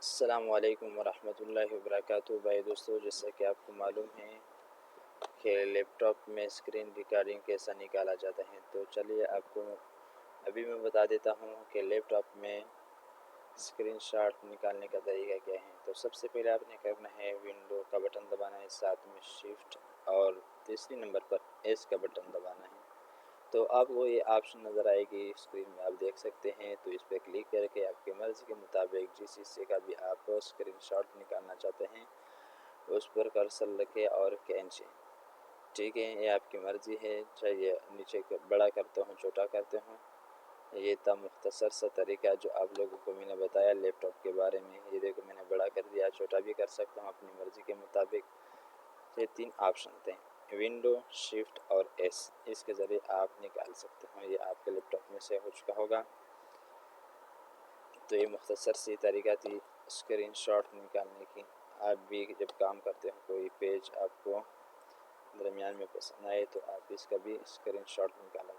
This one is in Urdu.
السلام علیکم ورحمۃ اللہ وبرکاتہ۔ بھائی دوستو، جیسا کہ آپ کو معلوم ہے کہ لیپ ٹاپ میں اسکرین ریکارڈنگ کیسا نکالا جاتا ہے، تو چلیے آپ کو ابھی میں بتا دیتا ہوں کہ لیپ ٹاپ میں اسکرین شاٹ نکالنے کا طریقہ کیا ہے۔ تو سب سے پہلے آپ نے کرنا ہے ونڈو کا بٹن دبانا ہے، ساتھ میں شفٹ اور تیسری نمبر پر ایس کا بٹن دبانا ہے۔ تو آپ کو یہ آپشن نظر آئے گی اسکرین میں، آپ دیکھ سکتے ہیں۔ تو اس پہ کلک کر کے آپ کی مرضی کے مطابق جس حصے کا بھی آپ اسکرین شاٹ نکالنا چاہتے ہیں اس پر کرسر رکھے اور کھینچیں۔ ٹھیک ہے، یہ آپ کی مرضی ہے، چاہیے نیچے بڑا کرتے ہوں چھوٹا کرتے ہوں۔ یہ تھا مختصر سا طریقہ جو آپ لوگوں کو میں نے بتایا لیپ ٹاپ کے بارے میں۔ یہ دیکھو میں نے بڑا کر دیا، چھوٹا بھی کر سکتا ہوں اپنی مرضی کے مطابق۔ یہ 3 آپشن تھے، ونڈو، شفٹ اور ایس، اس کے ذریعے آپ نکال سکتے ہیں۔ یہ آپ کے لیپ ٹاپ میں سے ہو چکا ہوگا۔ تو یہ مختصر سی طریقہ تھی اسکرین شاٹ نکالنے کی۔ آپ بھی جب کام کرتے ہیں کوئی پیج آپ کو درمیان میں پسند آئے تو آپ اس کا بھی اسکرین شاٹ نکالا